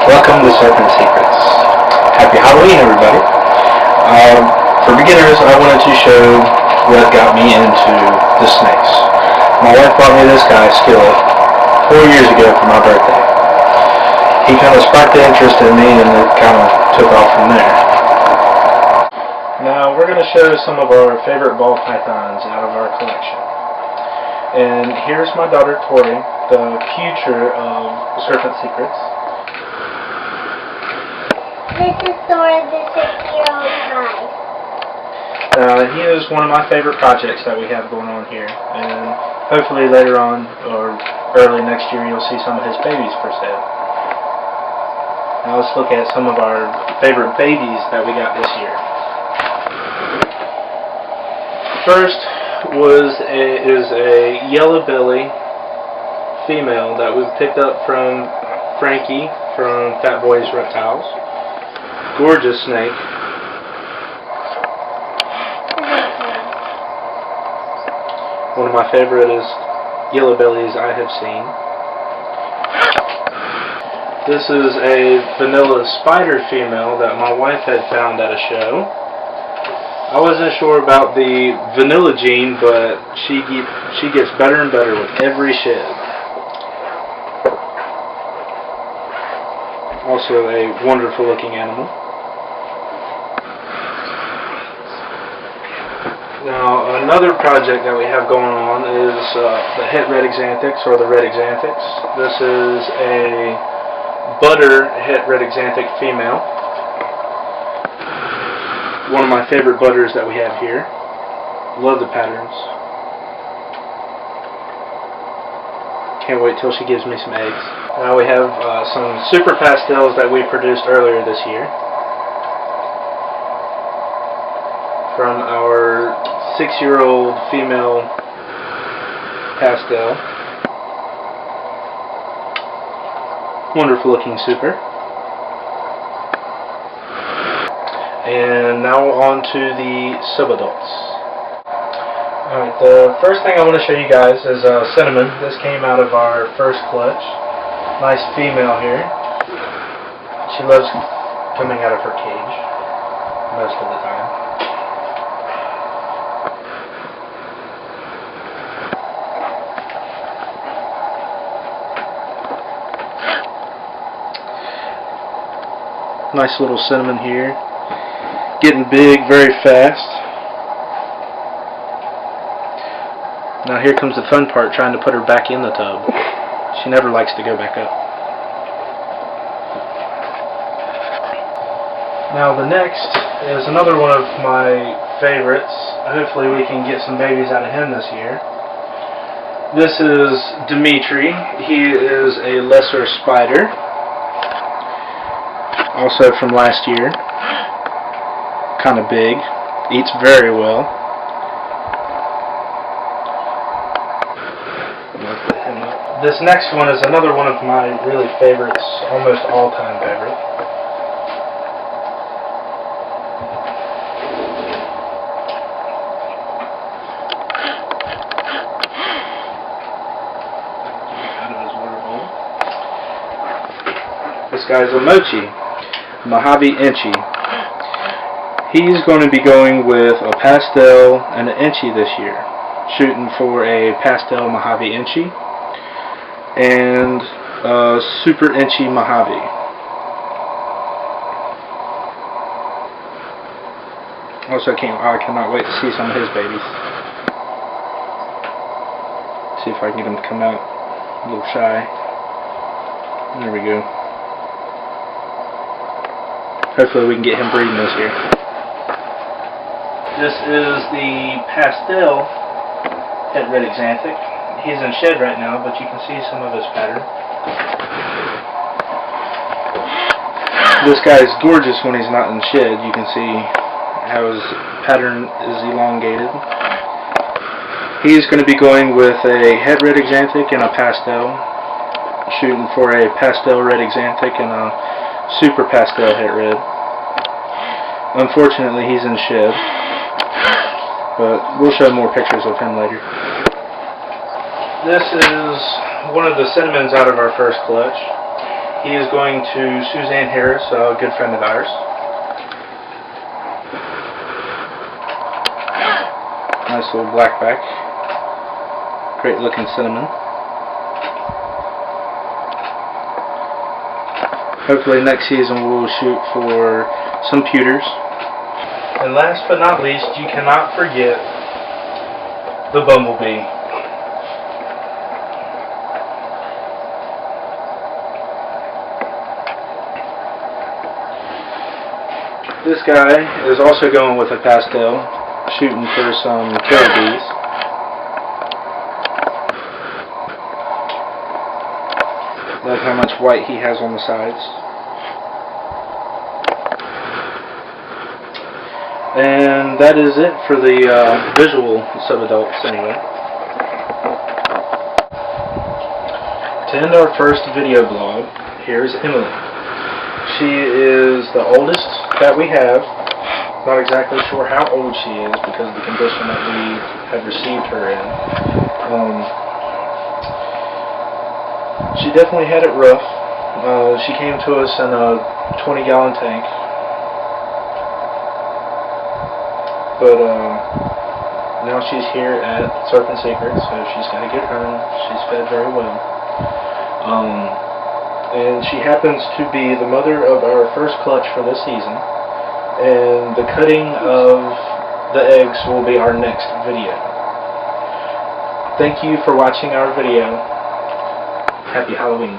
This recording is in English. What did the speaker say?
Welcome to Serpent Secrets. Happy Halloween, everybody. For beginners, I wanted to show what got me into the snakes. My wife bought me this guy, Skillet, 4 years ago for my birthday. He kind of sparked the interest in me, and it kind of took off from there. Now, we're going to show some of our favorite ball pythons out of our collection. And here's my daughter, Tori, the future of Serpent Secrets. This is Thor, the 6-year-old guy. He is one of my favorite projects that we have going on here, and hopefully later on, or early next year, you'll see some of his babies for sale. Now let's look at some of our favorite babies that we got this year. First is a yellow belly female that we picked up from Frankie from Fat Boys Reptiles. Gorgeous snake. One of my favorite yellow bellies I have seen. This is a vanilla spider female that my wife had found at a show. I wasn't sure about the vanilla gene, but she gets better and better with every shed. Also a wonderful looking animal. Now another project that we have going on is the het red exanthics, or the red exanthics. This is a butter het red exanthic female. One of my favorite butters that we have here. Love the patterns. Can't wait till she gives me some eggs. Now we have some super pastels that we produced earlier this year from our 6-year-old female pastel. Wonderful looking super. And now on to the subadults. Alright, the first thing I want to show you guys is Cinnamon. This came out of our first clutch. Nice female here. She loves coming out of her cage most of the time. Nice little Cinnamon here. Getting big very fast. Now here comes the fun part, trying to put her back in the tub. She never likes to go back up. Now the next is another one of my favorites. Hopefully we can get some babies out of him this year. This is Dimitri. He is a lesser spider. Also from last year. Kind of big, eats very well. This next one is another one of my really favorites, almost all-time favorite. Out of his water bowl. This guy's a Mochi, Mojave Inchi. He's going to be going with a pastel and an Inchi this year. Shooting for a pastel Mojave Inchi and a super Inchi Mojave. Also, I cannot wait to see some of his babies. See if I can get him to come out a little shy. There we go. Hopefully we can get him breeding this year. This is the pastel het red exanthic. He's in shed right now, but you can see some of his pattern. This guy is gorgeous when he's not in shed. You can see how his pattern is elongated. He's going to be going with a het red exanthic and a pastel. Shooting for a pastel red exanthic and a super pastel het red. Unfortunately, he's in shed. But we'll show more pictures of him later. This is one of the Cinnamons out of our first clutch. he is going to Suzanne Harris, a good friend of ours. Nice little blackback. Great looking cinnamon. Hopefully next season we'll shoot for some pewters. And last but not least, you cannot forget the bumblebee. This guy is also going with a pastel, shooting for some killer bees. Love how much white he has on the sides. And that is it for the visual sub-adults anyway. To end our first video blog, here's Emily. She is the oldest that we have. Not exactly sure how old she is because of the condition that we have received her in. She definitely had it rough. She came to us in a 20-gallon tank. But now she's here at Surfing Secrets, so she's got a good home. She's fed very well. And she happens to be the mother of our first clutch for this season. And the cutting of the eggs will be our next video. Thank you for watching our video. Happy Halloween.